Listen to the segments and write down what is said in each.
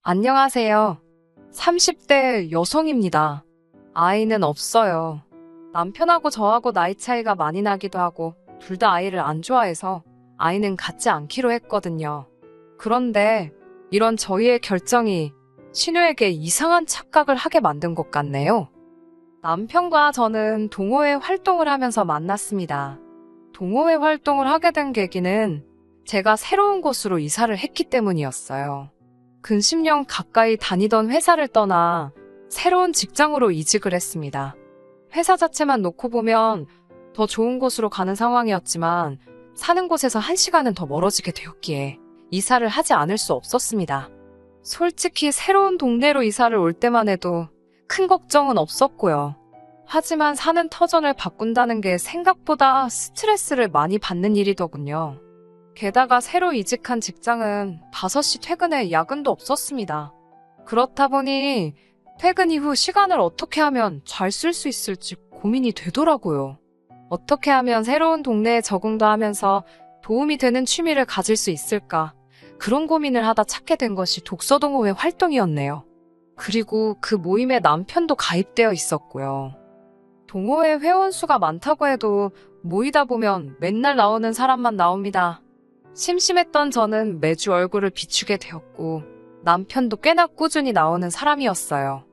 안녕하세요. 30대 여성입니다. 아이는 없어요. 남편하고 저하고 나이 차이가 많이 나기도 하고 둘 다 아이를 안 좋아해서 아이는 갖지 않기로 했거든요. 그런데 이런 저희의 결정이 신우에게 이상한 착각을 하게 만든 것 같네요. 남편과 저는 동호회 활동을 하면서 만났습니다. 동호회 활동을 하게 된 계기는 제가 새로운 곳으로 이사를 했기 때문이었어요. 근 10년 가까이 다니던 회사를 떠나 새로운 직장으로 이직을 했습니다. 회사 자체만 놓고 보면 더 좋은 곳으로 가는 상황이었지만 사는 곳에서 1시간은 더 멀어지게 되었기에 이사를 하지 않을 수 없었습니다. 솔직히 새로운 동네로 이사를 올 때만 해도 큰 걱정은 없었고요. 하지만 사는 터전을 바꾼다는 게 생각보다 스트레스를 많이 받는 일이더군요. 게다가 새로 이직한 직장은 5시 퇴근에 야근도 없었습니다. 그렇다 보니 퇴근 이후 시간을 어떻게 하면 잘 쓸 수 있을지 고민이 되더라고요. 어떻게 하면 새로운 동네에 적응도 하면서 도움이 되는 취미를 가질 수 있을까? 그런 고민을 하다 찾게 된 것이 독서동호회 활동이었네요. 그리고 그 모임에 남편도 가입되어 있었고요. 동호회 회원수가 많다고 해도 모이다 보면 맨날 나오는 사람만 나옵니다. 심심했던 저는 매주 얼굴을 비추게 되었고 남편도 꽤나 꾸준히 나오는 사람이었어요.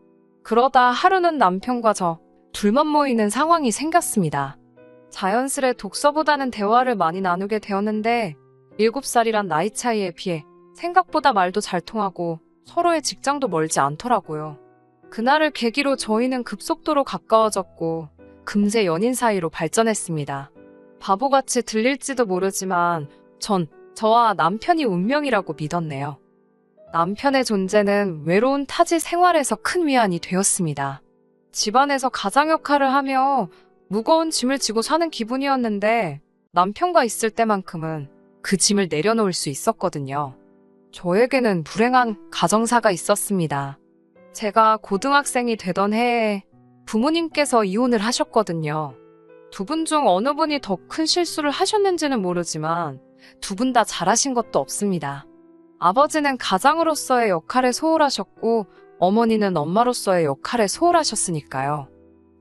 그러다 하루는 남편과 저 둘만 모이는 상황이 생겼습니다. 자연스레 독서보다는 대화를 많이 나누게 되었는데 7살이란 나이 차이에 비해 생각보다 말도 잘 통하고 서로의 직장도 멀지 않더라고요. 그날을 계기로 저희는 급속도로 가까워졌고 금세 연인 사이로 발전했습니다. 바보같이 들릴지도 모르지만 전 저와 남편이 운명이라고 믿었네요. 남편의 존재는 외로운 타지 생활에서 큰 위안이 되었습니다. 집안에서 가장 역할을 하며 무거운 짐을 지고 사는 기분이었는데 남편과 있을 때만큼은 그 짐을 내려놓을 수 있었거든요. 저에게는 불행한 가정사가 있었습니다. 제가 고등학생이 되던 해에 부모님께서 이혼을 하셨거든요. 두 분 중 어느 분이 더 큰 실수를 하셨는지는 모르지만 두 분 다 잘하신 것도 없습니다. 아버지는 가장으로서의 역할에 소홀하셨고 어머니는 엄마로서의 역할에 소홀하셨으니까요.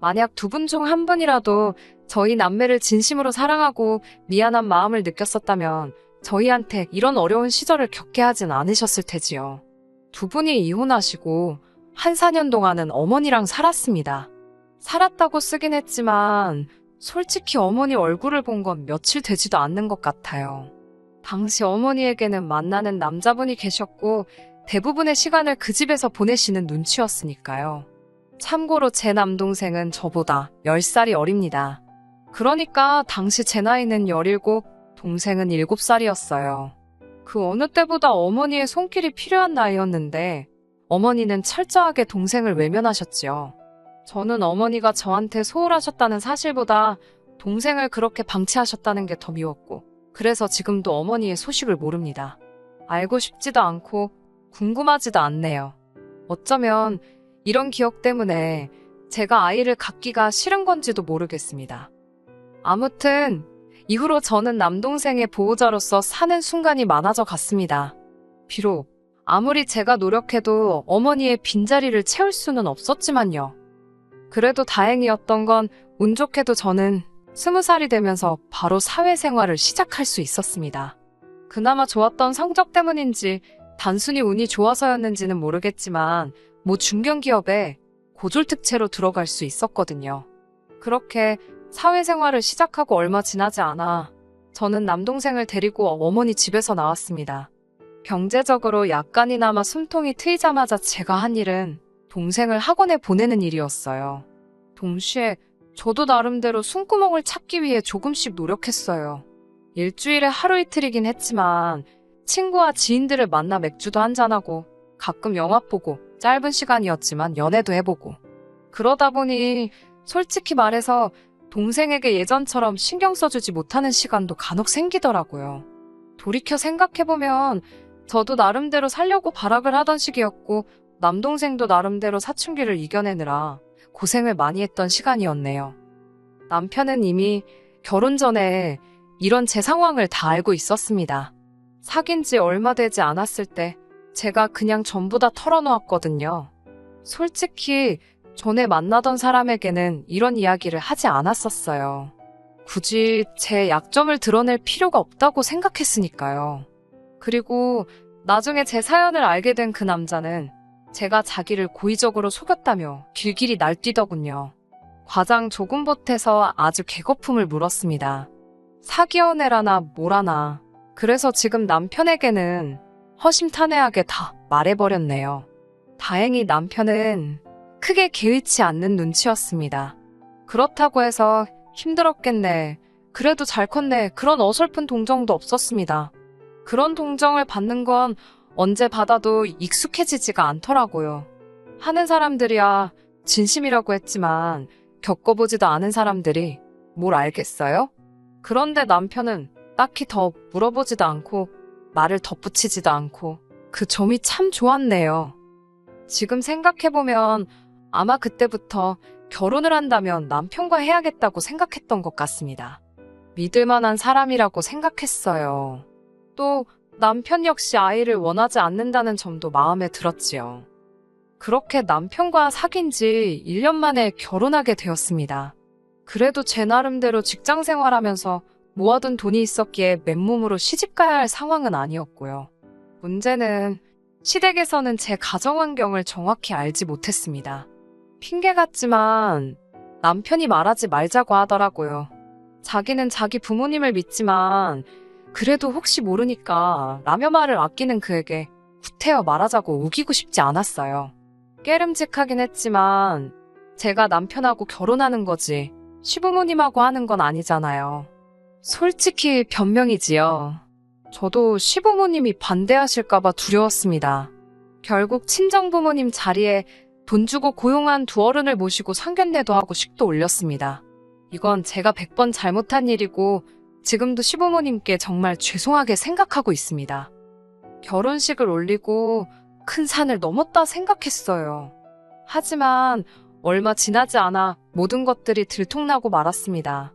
만약 두 분 중 한 분이라도 저희 남매를 진심으로 사랑하고 미안한 마음을 느꼈었다면 저희한테 이런 어려운 시절을 겪게 하진 않으셨을 테지요. 두 분이 이혼하시고 한 4년 동안은 어머니랑 살았습니다. 살았다고 쓰긴 했지만 솔직히 어머니 얼굴을 본 건 며칠 되지도 않는 것 같아요. 당시 어머니에게는 만나는 남자분이 계셨고 대부분의 시간을 그 집에서 보내시는 눈치였으니까요. 참고로 제 남동생은 저보다 10살이 어립니다. 그러니까 당시 제 나이는 17, 동생은 7살이었어요. 그 어느 때보다 어머니의 손길이 필요한 나이였는데 어머니는 철저하게 동생을 외면하셨지요. 저는 어머니가 저한테 소홀하셨다는 사실보다 동생을 그렇게 방치하셨다는 게 더 미웠고 그래서 지금도 어머니의 소식을 모릅니다. 알고 싶지도 않고 궁금하지도 않네요. 어쩌면 이런 기억 때문에 제가 아이를 갖기가 싫은 건지도 모르겠습니다. 아무튼 이후로 저는 남동생의 보호자로서 사는 순간이 많아져 갔습니다. 비록 아무리 제가 노력해도 어머니의 빈자리를 채울 수는 없었지만요. 그래도 다행이었던 건 운 좋게도 저는 20살이 되면서 바로 사회생활을 시작할 수 있었습니다. 그나마 좋았던 성적 때문인지 단순히 운이 좋아서였는지는 모르겠지만 모 중견기업에 고졸특채로 들어갈 수 있었거든요. 그렇게 사회생활을 시작하고 얼마 지나지 않아 저는 남동생을 데리고 어머니 집에서 나왔습니다. 경제적으로 약간이나마 숨통이 트이자마자 제가 한 일은 동생을 학원에 보내는 일이었어요. 동시에 저도 나름대로 숨구멍을 찾기 위해 조금씩 노력했어요. 일주일에 하루 이틀이긴 했지만 친구와 지인들을 만나 맥주도 한잔하고 가끔 영화 보고 짧은 시간이었지만 연애도 해보고 그러다 보니 솔직히 말해서 동생에게 예전처럼 신경 써주지 못하는 시간도 간혹 생기더라고요. 돌이켜 생각해보면 저도 나름대로 살려고 발악을 하던 시기였고 남동생도 나름대로 사춘기를 이겨내느라 고생을 많이 했던 시간이었네요. 남편은 이미 결혼 전에 이런 제 상황을 다 알고 있었습니다. 사귄 지 얼마 되지 않았을 때 제가 그냥 전부 다 털어놓았거든요. 솔직히 전에 만나던 사람에게는 이런 이야기를 하지 않았었어요. 굳이 제 약점을 드러낼 필요가 없다고 생각했으니까요. 그리고 나중에 제 사연을 알게 된 그 남자는 제가 자기를 고의적으로 속였다며 길길이 날뛰더군요. 과장 조금 보태서 아주 개거품을 물었습니다. 사기 연애라나 뭐라나. 그래서 지금 남편에게는 허심탄회하게 다 말해버렸네요. 다행히 남편은 크게 개의치 않는 눈치였습니다. 그렇다고 해서 힘들었겠네. 그래도 잘 컸네. 그런 어설픈 동정도 없었습니다. 그런 동정을 받는 건 언제 받아도 익숙해지지가 않더라고요. 하는 사람들이야 진심이라고 했지만 겪어보지도 않은 사람들이 뭘 알겠어요? 그런데 남편은 딱히 더 물어보지도 않고 말을 덧붙이지도 않고 그 점이 참 좋았네요. 지금 생각해보면 아마 그때부터 결혼을 한다면 남편과 해야겠다고 생각했던 것 같습니다. 믿을 만한 사람이라고 생각했어요. 또 남편 역시 아이를 원하지 않는다는 점도 마음에 들었지요. 그렇게 남편과 사귄 지 1년 만에 결혼하게 되었습니다. 그래도 제 나름대로 직장 생활하면서 모아둔 돈이 있었기에 맨몸으로 시집가야 할 상황은 아니었고요. 문제는 시댁에서는 제 가정 환경을 정확히 알지 못했습니다. 핑계 같지만 남편이 말하지 말자고 하더라고요. 자기는 자기 부모님을 믿지만 그래도 혹시 모르니까 라며 말을 아끼는 그에게 구태여 말하자고 우기고 싶지 않았어요. 깨름직하긴 했지만 제가 남편하고 결혼하는 거지 시부모님하고 하는 건 아니잖아요. 솔직히 변명이지요. 저도 시부모님이 반대하실까봐 두려웠습니다. 결국 친정부모님 자리에 돈 주고 고용한 두 어른을 모시고 상견례도 하고 식도 올렸습니다. 이건 제가 100번 잘못한 일이고 지금도 시부모님께 정말 죄송하게 생각하고 있습니다. 결혼식을 올리고 큰 산을 넘었다 생각했어요. 하지만 얼마 지나지 않아 모든 것들이 들통나고 말았습니다.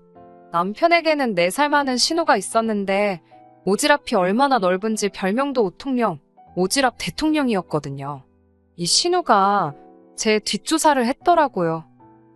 남편에게는 4살 많은 신우가 있었는데 오지랖이 얼마나 넓은지 별명도 오통령, 오지랖 대통령이었거든요. 이 신우가 제 뒷조사를 했더라고요.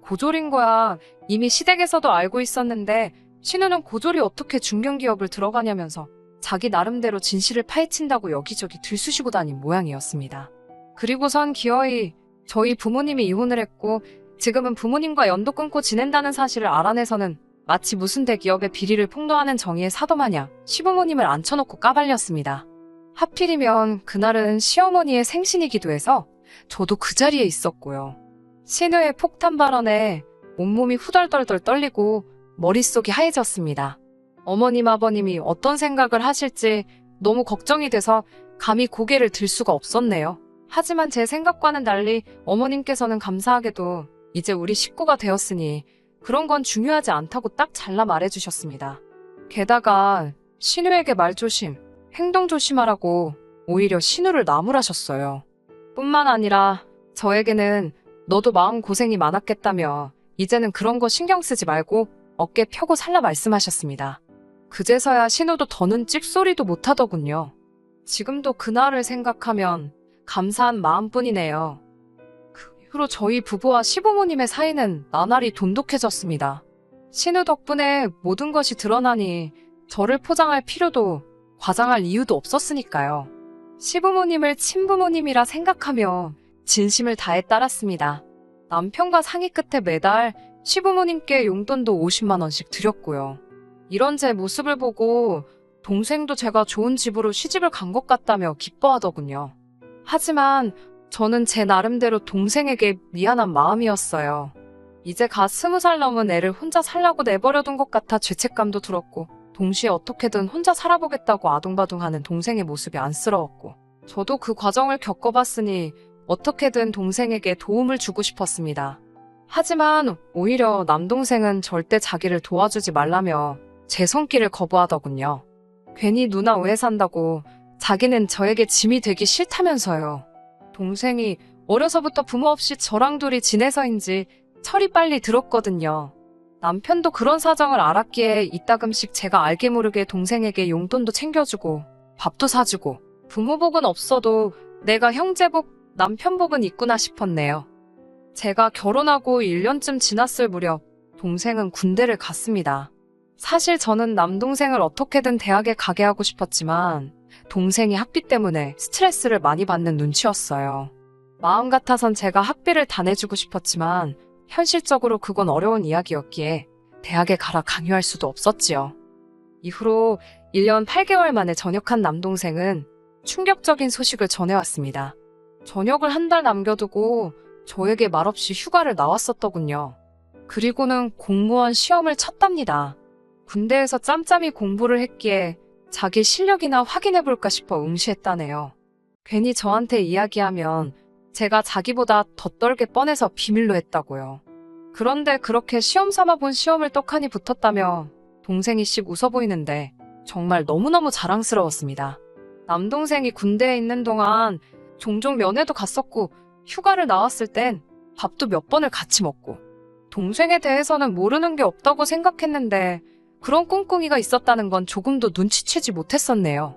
고졸인 거야 이미 시댁에서도 알고 있었는데 신우는 고졸이 어떻게 중견기업을 들어가냐면서 자기 나름대로 진실을 파헤친다고 여기저기 들쑤시고 다닌 모양이었습니다. 그리고선 기어이 저희 부모님이 이혼을 했고 지금은 부모님과 연도 끊고 지낸다는 사실을 알아내서는 마치 무슨 대기업의 비리를 폭로하는 정의의 사도 마냥 시부모님을 앉혀놓고 까발렸습니다. 하필이면 그날은 시어머니의 생신이기도 해서 저도 그 자리에 있었고요. 신우의 폭탄 발언에 온몸이 후덜덜덜 떨리고 머릿속이 하얘졌습니다. 어머님 아버님이 어떤 생각을 하실지 너무 걱정이 돼서 감히 고개를 들 수가 없었네요. 하지만 제 생각과는 달리 어머님께서는 감사하게도 이제 우리 식구가 되었으니 그런 건 중요하지 않다고 딱 잘라 말해주셨습니다. 게다가 신우에게 말 조심, 행동 조심하라고 오히려 신우를 나무라셨어요. 뿐만 아니라 저에게는 너도 마음고생이 많았겠다며 이제는 그런 거 신경 쓰지 말고 어깨 펴고 살라 말씀하셨습니다. 그제서야 신우도 더는 찍소리도 못하더군요. 지금도 그날을 생각하면 감사한 마음뿐이네요. 그 이후로 저희 부부와 시부모님의 사이는 나날이 돈독해졌습니다. 신우 덕분에 모든 것이 드러나니 저를 포장할 필요도 과장할 이유도 없었으니까요. 시부모님을 친부모님이라 생각하며 진심을 다해 따랐습니다. 남편과 상의 끝에 매달 시부모님께 용돈도 50만 원씩 드렸고요. 이런 제 모습을 보고 동생도 제가 좋은 집으로 시집을 간 것 같다며 기뻐하더군요. 하지만 저는 제 나름대로 동생에게 미안한 마음이었어요. 이제 갓 20살 넘은 애를 혼자 살라고 내버려둔 것 같아 죄책감도 들었고 동시에 어떻게든 혼자 살아보겠다고 아둥바둥하는 동생의 모습이 안쓰러웠고 저도 그 과정을 겪어봤으니 어떻게든 동생에게 도움을 주고 싶었습니다. 하지만 오히려 남동생은 절대 자기를 도와주지 말라며 제 손길을 거부하더군요. 괜히 누나 오해 산다고 자기는 저에게 짐이 되기 싫다면서요. 동생이 어려서부터 부모 없이 저랑 둘이 지내서인지 철이 빨리 들었거든요. 남편도 그런 사정을 알았기에 이따금씩 제가 알게 모르게 동생에게 용돈도 챙겨주고 밥도 사주고 부모복은 없어도 내가 형제복, 남편복은 있구나 싶었네요. 제가 결혼하고 1년쯤 지났을 무렵 동생은 군대를 갔습니다. 사실 저는 남동생을 어떻게든 대학에 가게 하고 싶었지만 동생이 학비 때문에 스트레스를 많이 받는 눈치였어요. 마음 같아선 제가 학비를 다 내주고 싶었지만 현실적으로 그건 어려운 이야기였기에 대학에 가라 강요할 수도 없었지요. 이후로 1년 8개월 만에 전역한 남동생은 충격적인 소식을 전해왔습니다. 전역을 한 달 남겨두고 저에게 말없이 휴가를 나왔었더군요. 그리고는 공무원 시험을 쳤답니다. 군대에서 짬짬이 공부를 했기에 자기 실력이나 확인해볼까 싶어 응시했다네요. 괜히 저한테 이야기하면 제가 자기보다 더 떨게 뻔해서 비밀로 했다고요. 그런데 그렇게 시험 삼아 본 시험을 떡하니 붙었다며 동생이 씩 웃어 보이는데 정말 너무너무 자랑스러웠습니다. 남동생이 군대에 있는 동안 종종 면회도 갔었고 휴가를 나왔을 땐 밥도 몇 번을 같이 먹고 동생에 대해서는 모르는 게 없다고 생각했는데 그런 꿍꿍이가 있었다는 건 조금도 눈치채지 못했었네요.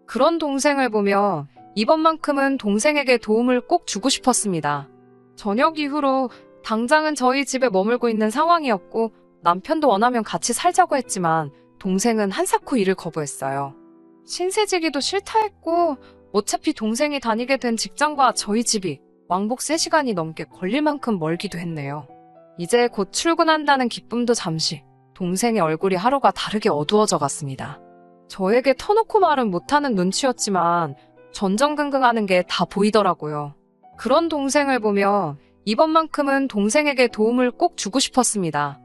그런 동생을 보며 이번만큼은 동생에게 도움을 꼭 주고 싶었습니다. 저녁 이후로 당장은 저희 집에 머물고 있는 상황이었고 남편도 원하면 같이 살자고 했지만 동생은 한사코 이를 거부했어요. 신세지기도 싫다 했고 어차피 동생이 다니게 된 직장과 저희 집이 왕복 3시간이 넘게 걸릴 만큼 멀기도 했네요. 이제 곧 출근한다는 기쁨도 잠시 동생의 얼굴이 하루가 다르게 어두워져 갔습니다. 저에게 터놓고 말은 못하는 눈치였지만 전전긍긍하는 게 다 보이더라고요. 그런 동생을 보며 이번만큼은 동생에게 도움을 꼭 주고 싶었습니다.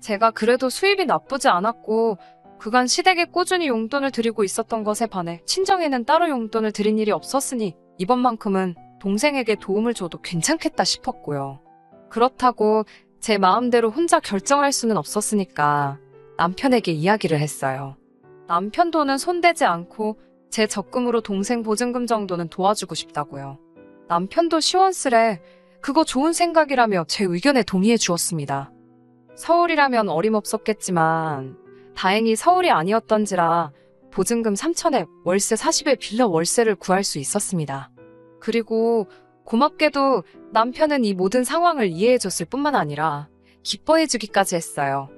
제가 그래도 수입이 나쁘지 않았고 그간 시댁에 꾸준히 용돈을 드리고 있었던 것에 반해 친정에는 따로 용돈을 드린 일이 없었으니 이번만큼은 동생에게 도움을 줘도 괜찮겠다 싶었고요. 그렇다고 제 마음대로 혼자 결정할 수는 없었으니까 남편에게 이야기를 했어요. 남편 돈은 손대지 않고 제 적금으로 동생 보증금 정도는 도와주고 싶다고요. 남편도 시원스레 그거 좋은 생각이라며 제 의견에 동의해 주었습니다. 서울이라면 어림없었겠지만 다행히 서울이 아니었던지라 보증금 3천에 월세 40에 빌려 월세를 구할 수 있었습니다. 그리고 고맙게도 남편은 이 모든 상황을 이해해줬을 뿐만 아니라 기뻐해주기까지 했어요.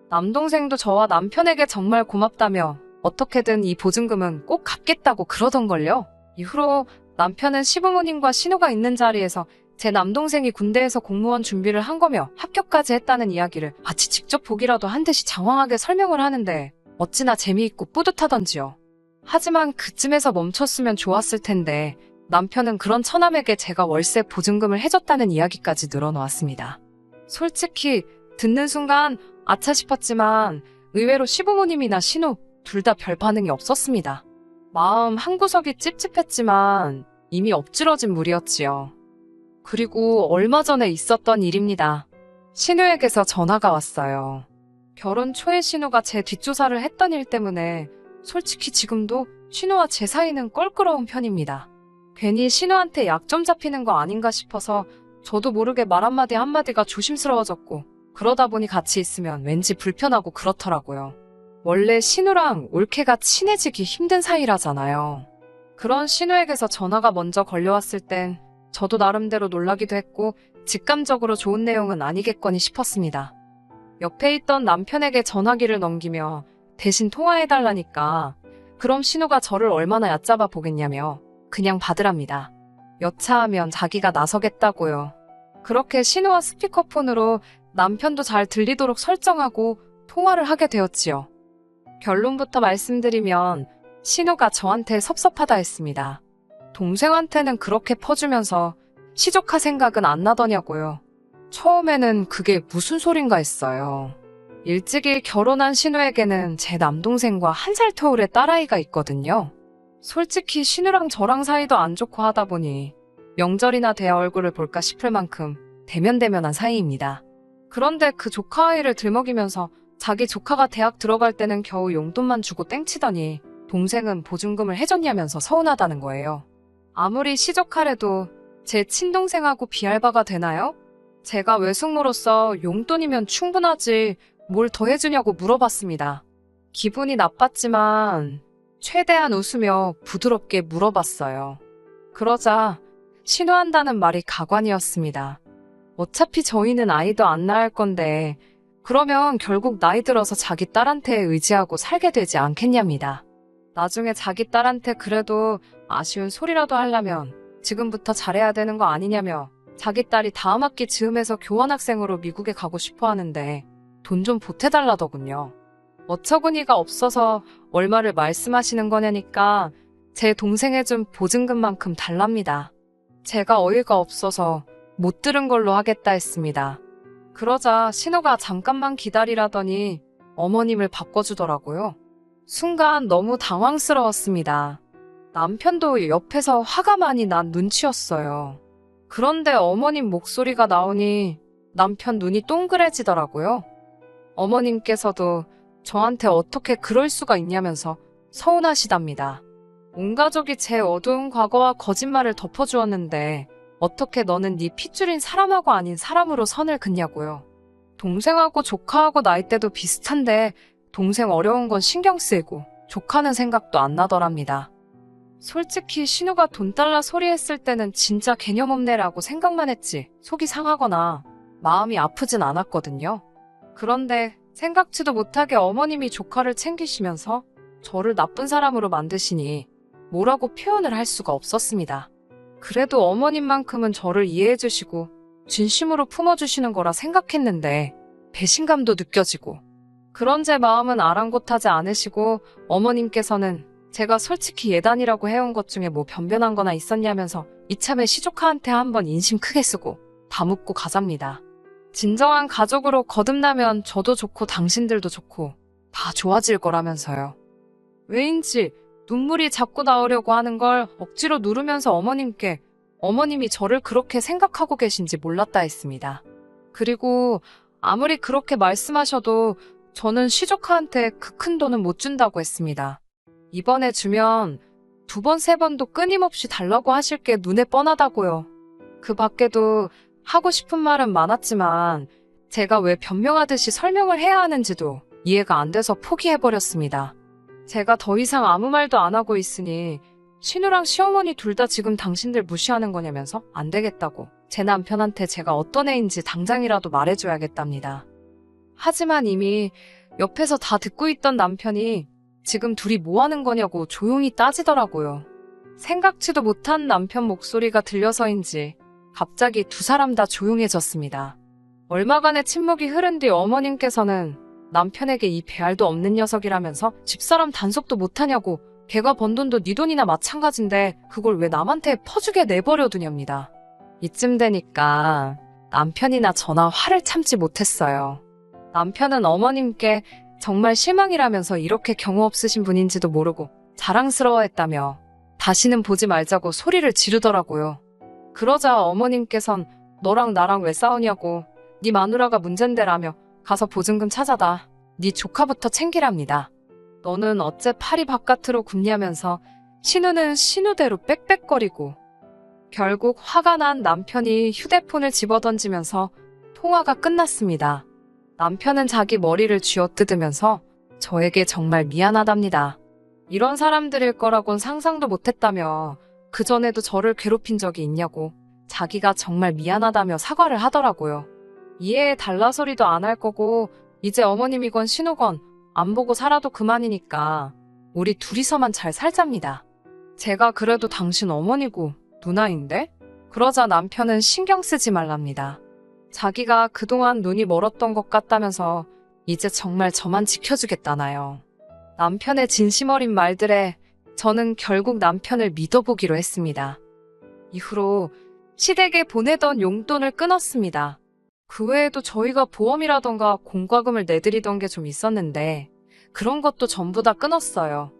남동생도 저와 남편에게 정말 고맙다며 어떻게든 이 보증금은 꼭 갚겠다고 그러던걸요. 이후로 남편은 시부모님과 신우가 있는 자리에서 제 남동생이 군대에서 공무원 준비를 한 거며 합격까지 했다는 이야기를 마치 직접 보기라도 한 듯이 장황하게 설명을 하는데 어찌나 재미있고 뿌듯하던지요. 하지만 그쯤에서 멈췄으면 좋았을 텐데 남편은 그런 처남에게 제가 월세 보증금을 해줬다는 이야기까지 늘어놓았습니다. 솔직히 듣는 순간 아차 싶었지만 의외로 시부모님이나 신우 둘 다 별 반응이 없었습니다. 마음 한구석이 찝찝했지만 이미 엎질러진 물이었지요. 그리고 얼마 전에 있었던 일입니다. 신우에게서 전화가 왔어요. 결혼 초에 신우가 제 뒷조사를 했던 일 때문에 솔직히 지금도 신우와 제 사이는 껄끄러운 편입니다. 괜히 신우한테 약점 잡히는 거 아닌가 싶어서 저도 모르게 말 한마디가 조심스러워졌고 그러다 보니 같이 있으면 왠지 불편하고 그렇더라고요. 원래 신우랑 올케가 친해지기 힘든 사이라잖아요. 그런 신우에게서 전화가 먼저 걸려왔을 땐 저도 나름대로 놀라기도 했고 직감적으로 좋은 내용은 아니겠거니 싶었습니다. 옆에 있던 남편에게 전화기를 넘기며 대신 통화해달라니까 그럼 신우가 저를 얼마나 얕잡아 보겠냐며 그냥 받으랍니다. 여차하면 자기가 나서겠다고요. 그렇게 신우와 스피커폰으로 남편도 잘 들리도록 설정하고 통화를 하게 되었지요. 결론부터 말씀드리면 신우가 저한테 섭섭하다 했습니다. 동생한테는 그렇게 퍼주면서 시조카 생각은 안 나더냐고요. 처음에는 그게 무슨 소린가 했어요. 일찍이 결혼한 신우에게는 제 남동생과 1살 터울의 딸아이가 있거든요. 솔직히 신우랑 저랑 사이도 안 좋고 하다 보니 명절이나 돼야 얼굴을 볼까 싶을 만큼 대면대면한 사이입니다. 그런데 그 조카 아이를 들먹이면서 자기 조카가 대학 들어갈 때는 겨우 용돈만 주고 땡치더니 동생은 보증금을 해줬냐면서 서운하다는 거예요. 아무리 시조카래도 제 친동생하고 비할 바가 되나요? 제가 외숙모로서 용돈이면 충분하지 뭘 더 해주냐고 물어봤습니다. 기분이 나빴지만 최대한 웃으며 부드럽게 물어봤어요. 그러자 신호한다는 말이 가관이었습니다. 어차피 저희는 아이도 안 낳을 건데 그러면 결국 나이 들어서 자기 딸한테 의지하고 살게 되지 않겠냐입니다. 나중에 자기 딸한테 그래도 아쉬운 소리라도 하려면 지금부터 잘해야 되는 거 아니냐며 자기 딸이 다음 학기 즈음에서 교환학생으로 미국에 가고 싶어 하는데 돈 좀 보태달라더군요. 어처구니가 없어서 얼마를 말씀하시는 거냐니까 제 동생의 준 보증금만큼 달랍니다. 제가 어이가 없어서 못 들은 걸로 하겠다 했습니다. 그러자 신호가 잠깐만 기다리라더니 어머님을 바꿔주더라고요. 순간 너무 당황스러웠습니다. 남편도 옆에서 화가 많이 난 눈치였어요. 그런데 어머님 목소리가 나오니 남편 눈이 동그래지더라고요. 어머님께서도 저한테 어떻게 그럴 수가 있냐면서 서운하시답니다. 온 가족이 제 어두운 과거와 거짓말을 덮어주었는데 어떻게 너는 네 핏줄인 사람하고 아닌 사람으로 선을 긋냐고요. 동생하고 조카하고 나이대도 비슷한데 동생 어려운 건 신경 쓰이고 조카는 생각도 안 나더랍니다. 솔직히 신우가 돈 달라 소리했을 때는 진짜 개념 없네라고 생각만 했지 속이 상하거나 마음이 아프진 않았거든요. 그런데 생각지도 못하게 어머님이 조카를 챙기시면서 저를 나쁜 사람으로 만드시니 뭐라고 표현을 할 수가 없었습니다. 그래도 어머님만큼은 저를 이해해주시고 진심으로 품어주시는 거라 생각했는데 배신감도 느껴지고 그런 제 마음은 아랑곳하지 않으시고 어머님께서는 제가 솔직히 예단이라고 해온 것 중에 뭐 변변한 거나 있었냐면서 이참에 시조카한테 한번 인심 크게 쓰고 다 묻고 가잡니다. 진정한 가족으로 거듭나면 저도 좋고 당신들도 좋고 다 좋아질 거라면서요. 왜인지 눈물이 자꾸 나오려고 하는 걸 억지로 누르면서 어머님께 어머님이 저를 그렇게 생각하고 계신지 몰랐다 했습니다. 그리고 아무리 그렇게 말씀하셔도 저는 시조카한테 그 큰 돈은 못 준다고 했습니다. 이번에 주면 2번, 3번도 끊임없이 달라고 하실 게 눈에 뻔하다고요. 그 밖에도 하고 싶은 말은 많았지만 제가 왜 변명하듯이 설명을 해야 하는지도 이해가 안 돼서 포기해버렸습니다. 제가 더 이상 아무 말도 안 하고 있으니 신우랑 시어머니 둘 다 지금 당신들 무시하는 거냐면서 안 되겠다고 제 남편한테 제가 어떤 애인지 당장이라도 말해줘야겠답니다. 하지만 이미 옆에서 다 듣고 있던 남편이 지금 둘이 뭐 하는 거냐고 조용히 따지더라고요. 생각지도 못한 남편 목소리가 들려서인지 갑자기 두 사람 다 조용해졌습니다. 얼마간의 침묵이 흐른 뒤 어머님께서는 남편에게 이 배알도 없는 녀석이라면서 집사람 단속도 못하냐고 걔가 번 돈도 네 돈이나 마찬가지인데 그걸 왜 남한테 퍼주게 내버려두냐입니다. 이쯤 되니까 남편이나 저나 화를 참지 못했어요. 남편은 어머님께 정말 실망이라면서 이렇게 경우 없으신 분인지도 모르고 자랑스러워했다며 다시는 보지 말자고 소리를 지르더라고요. 그러자 어머님께선 너랑 나랑 왜 싸우냐고 네 마누라가 문젠데라며 가서 보증금 찾아다 네 조카부터 챙기랍니다. 너는 어째 팔이 바깥으로 굽냐면서 신우는 신우대로 빽빽거리고 결국 화가 난 남편이 휴대폰을 집어던지면서 통화가 끝났습니다. 남편은 자기 머리를 쥐어뜯으면서 저에게 정말 미안하답니다. 이런 사람들일 거라곤 상상도 못했다며 그전에도 저를 괴롭힌 적이 있냐고 자기가 정말 미안하다며 사과를 하더라고요. 이해해 달라 소리도 안 할 거고 이제 어머님이건 신우건 안 보고 살아도 그만이니까 우리 둘이서만 잘 살잡니다. 제가 그래도 당신 어머니고 누나인데? 그러자 남편은 신경 쓰지 말랍니다. 자기가 그동안 눈이 멀었던 것 같다면서 이제 정말 저만 지켜주겠다나요. 남편의 진심 어린 말들에 저는 결국 남편을 믿어보기로 했습니다. 이후로 시댁에 보내던 용돈을 끊었습니다. 그 외에도 저희가 보험이라던가 공과금을 내드리던 게 좀 있었는데 그런 것도 전부 다 끊었어요.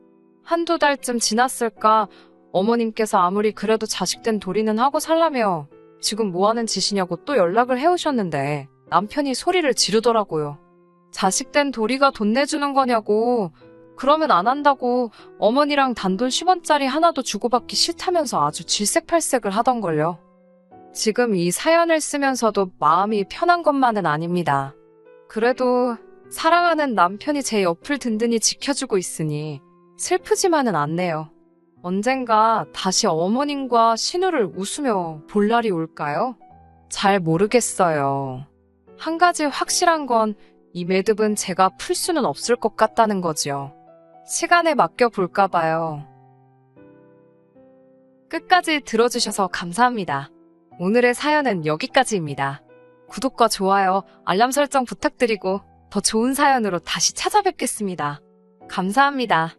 한두 달쯤 지났을까 어머님께서 아무리 그래도 자식된 도리는 하고 살라며 지금 뭐하는 짓이냐고 또 연락을 해오셨는데 남편이 소리를 지르더라고요. 자식된 도리가 돈 내주는 거냐고 그러면 안 한다고 어머니랑 단돈 10원짜리 하나도 주고받기 싫다면서 아주 질색팔색을 하던걸요. 지금 이 사연을 쓰면서도 마음이 편한 것만은 아닙니다. 그래도 사랑하는 남편이 제 옆을 든든히 지켜주고 있으니 슬프지만은 않네요. 언젠가 다시 어머님과 신우를 웃으며 볼 날이 올까요? 잘 모르겠어요. 한 가지 확실한 건 이 매듭은 제가 풀 수는 없을 것 같다는 거지요. 시간에 맡겨 볼까 봐요. 끝까지 들어주셔서 감사합니다. 오늘의 사연은 여기까지입니다. 구독과 좋아요, 알람 설정 부탁드리고 더 좋은 사연으로 다시 찾아뵙겠습니다. 감사합니다.